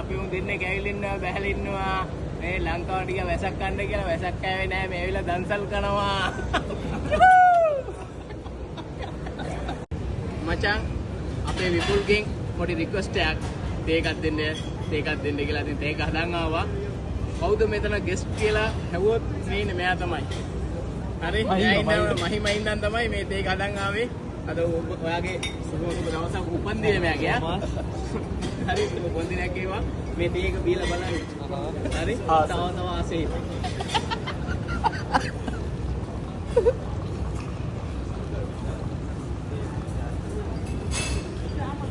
අපි උන් දෙන්නේ කැවිලා ඉන්නවා බැහැලා ඉන්නවා. මේ ලංකාවට ගියා වැසක් කන්න කියලා වැසක් කෑවේ නෑ මේ ඇවිල්ලා දන්සල් කනවා. මචං අපේ විපුල්ගෙන් පොඩි රික්වෙස්ට් එකක් තේ එකක් දෙන්න කියලා ඉතින් තේ එක හදන් ආවා. කවුද මෙතන ගෙස්ට් කියලා හැවුවොත් මේ ඉන්නේ මෙයා තමයි. හරි මහිමින්දන් තමයි මේ තේ එක හදන් ආවේ. අද ඔයාගේ සුබ දවසක් උපන්දිනේ මෙයාගේ හරි උපන්දිනයක් ඒවා මේ තේ එක බීලා බලන්න. හරි තව ආසේ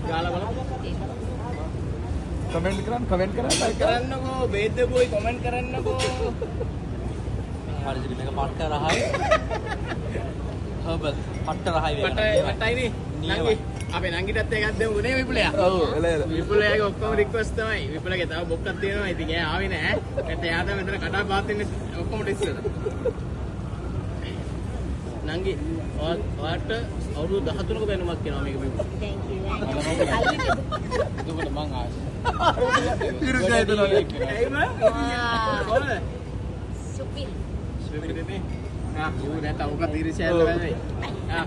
ගාලා බලන්න. कमेंट करना लाइक करन्नको बेद बोय कमेंट करन्नको हमारे जिले में का पाठ कर रहा है बस पट्ट रहा है पट्टයි නේ නංගි අපේ නංගිටත් එකක් දෙමු නේ විපුලයා ඔව් එළ විපුලයාගේ ඔක්කොම රික්වෙස්ට් තමයි විපුලගේ තව බොක්කක් තියෙනවා ඉතින් එයා ආවේ නැහැ ඒත් එයා තමයි මෙතන කඩා පාත් වෙන්නේ ඔක්කොම ඉස්සෙල්ලා නංගි ඔයාට අවුරුදු 13ක බැනුමක් කියනවා මේක විපුල Thank you. දුකට මං ආස Supil. නේ ආ ඌ නැත ඔක තිරසැල්ල වැඩයි ආ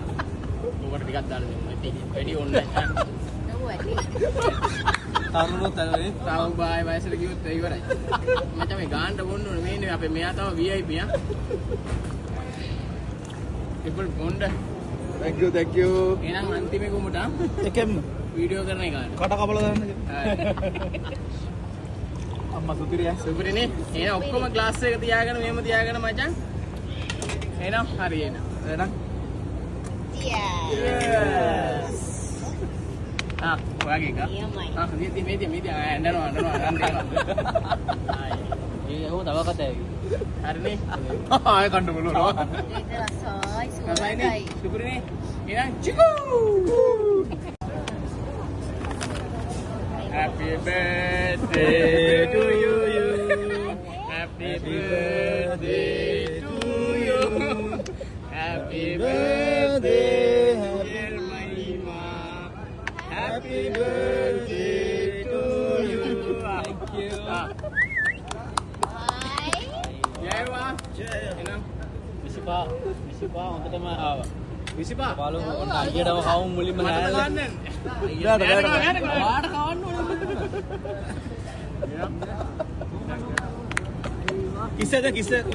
ඔකට ටිකක් දාලා දෙන්න වැඩි ඕනේ නැහැ No worry. තරුණෝ තරුණේ තාම බායි වයසට ගියොත් ඉවරයි මචං මේ ගාන්න බොන්න ඕනේ මේ නේ අපේ මෙයා තව VIP ආ ඉතින් බොන්න थैंक यू එහෙනම් අන්තිමේ කොමුට එකෙන්ම වීඩියෝ කරන එක කට කපලා දාන්න අම්මා සුපිරියා සුපිරිනේ එහෙනම් ඔක්කොම ග්ලාස් එක තියාගෙන මෙහෙම තියාගෙන මචං එහෙනම් හරි එහෙනම් Yes. ආ ඔයාගේ එක Yeah, mine. ආ මේදී ඇඬනවා ඒ හො තව කතාවයි හරිනේ ආය කන්න බලනවා Itu rasai, රසයිනේ surai. සුපිරිනේ එහෙනම් චිකු Happy birthday to you. Happy birthday to you. Happy birthday, dear Mahima. Happy birthday to you. Thank you. Hai. Jai Wah. Enam. විසිපා හොඳටම ආවා විසිපා. පාලු ඔන්න අයියටම කවුම් මුලින්ම මට නෑලා ගන්න. යාට යාට වාට කවන්න ඕනේ කිසද කිස. අයියට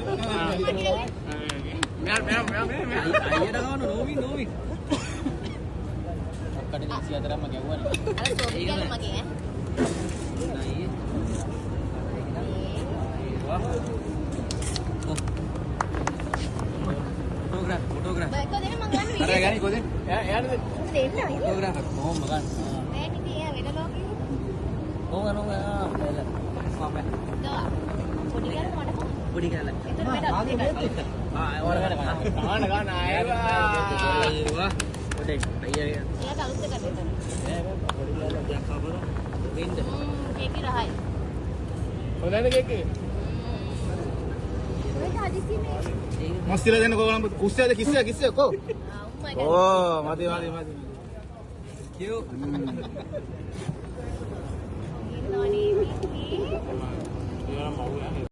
කවන්න නෝමි ඔක්කට 24ම ගැව්වනේ Ada sobi kan mage ya? Photograph Baik, kau dia memang kan අර ගානි කොහෙද යාට Dengar ya? ෆොටෝග්‍රාෆ් කොහොම ගන්න Main ini ya, beda lagi. ඕක මම Tuh. Budi kan mana kok? පොඩි කරලා Itu beda. ඕන ගන්න ගන්න ආයවා. ඒවා පොඩි අයියා Iya, tak lupa kan itu. පොඩි කරලා දෙයක් කවර වෙන්න Kayak kira hai. හොඳද කෙක් එක? Mereka di sini. මස්තිලා දෙන්න කොහොමද කුස්සියද කිස්සිය කො Oh my god. ඕ මදි කියෝ Ini. ඒවා මව් යන්නේ.